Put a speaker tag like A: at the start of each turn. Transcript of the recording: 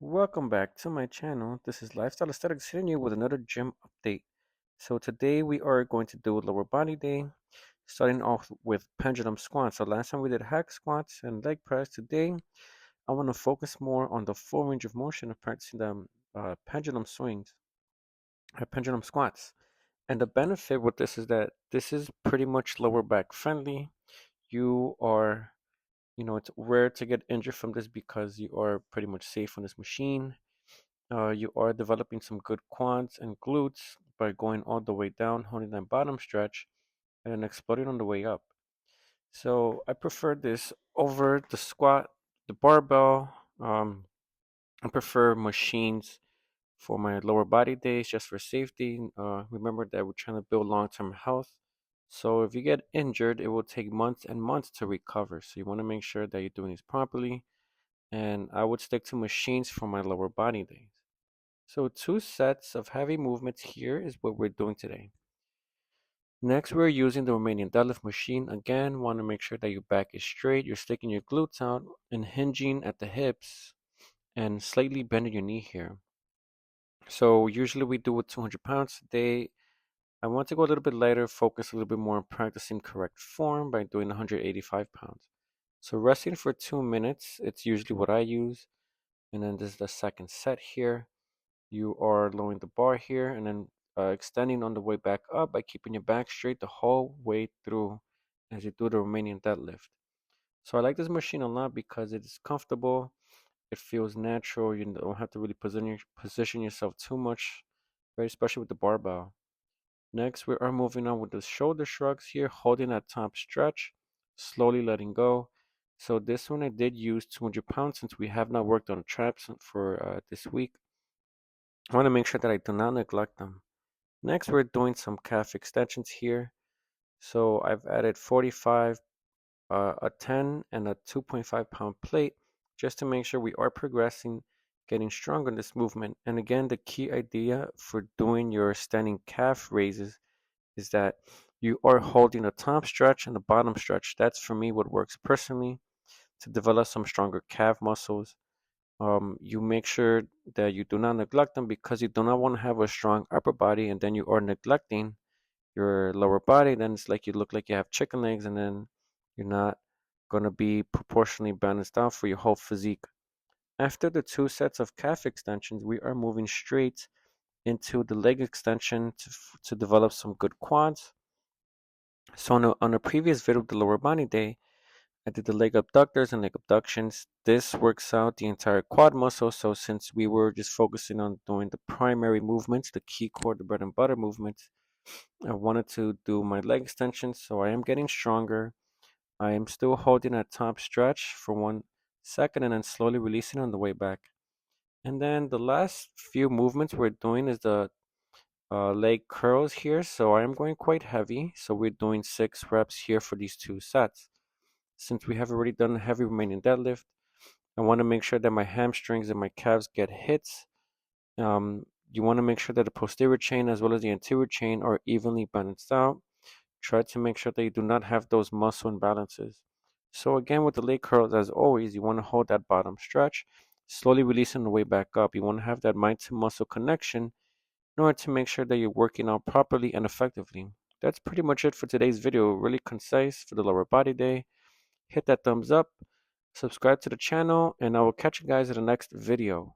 A: Welcome back to my channel. This is Lifestyle Aesthetics hitting you with another gym update. So today we are going to do lower body day, starting off with pendulum squats. So last time we did hack squats and leg press. Today I want to focus more on the full range of motion of practicing the pendulum swings, pendulum squats. And the benefit with this is that this is pretty much lower back friendly. You are, it's rare to get injured from this because you are pretty much safe on this machine. You are developing some good quads and glutes by going all the way down, holding that bottom stretch, and then exploding on the way up. So I prefer this over the squat, the barbell. I prefer machines for my lower body days just for safety. Remember that we're trying to build long term health. So if you get injured, it will take months and months to recover. So you want to make sure that you're doing this properly. And I would stick to machines for my lower body days. So two sets of heavy movements here is what we're doing today. Next, we're using the Romanian Deadlift Machine. Again, want to make sure that your back is straight, you're sticking your glutes out and hinging at the hips and slightly bending your knee here. So usually we do with 200 pounds today. I want to go a little bit lighter, focus a little bit more on practicing correct form by doing 185 pounds. So resting for 2 minutes, it's usually what I use. And then this is the second set here. You are lowering the bar here and then extending on the way back up by keeping your back straight the whole way through as you do the Romanian deadlift. So I like this machine a lot because it is comfortable, it feels natural, you don't have to really position yourself too much, very especially with the barbell. Next, we are moving on with the shoulder shrugs here, holding that top stretch, slowly letting go. So this one I did use 200 pounds since we have not worked on traps for this week. I want to make sure that I do not neglect them. Next, we're doing some calf extensions here. So I've added 45, a 10, and a 2.5 pound plate just to make sure we are progressing, getting stronger in this movement. And again, the key idea for doing your standing calf raises is that you are holding the top stretch and the bottom stretch. That's for me what works personally to develop some stronger calf muscles. You make sure that you do not neglect them because you do not want to have a strong upper body and then you are neglecting your lower body. Then it's like you look like you have chicken legs and then you're not going to be proportionally balanced out for your whole physique. After the two sets of calf extensions, we are moving straight into the leg extension to develop some good quads. So on a previous video of the lower body day, I did the leg abductors and leg abductions. This works out the entire quad muscle. So since we were just focusing on doing the primary movements, the key core, the bread and butter movements, I wanted to do my leg extensions. So I am getting stronger. I am still holding that top stretch for 1 second and then slowly releasing on the way back. And then the last few movements we're doing is the leg curls here. So I am going quite heavy. So we're doing 6 reps here for these two sets. Since we have already done a heavy Romanian deadlift, I want to make sure that my hamstrings and my calves get hits. You want to make sure that the posterior chain as well as the anterior chain are evenly balanced out. Try to make sure that you do not have those muscle imbalances. So again, with the leg curls, as always, you want to hold that bottom stretch, slowly releasing the way back up. You want to have that mind to muscle connection in order to make sure that you're working out properly and effectively. That's pretty much it for today's video. Really concise for the lower body day. Hit that thumbs up, subscribe to the channel, and I will catch you guys in the next video.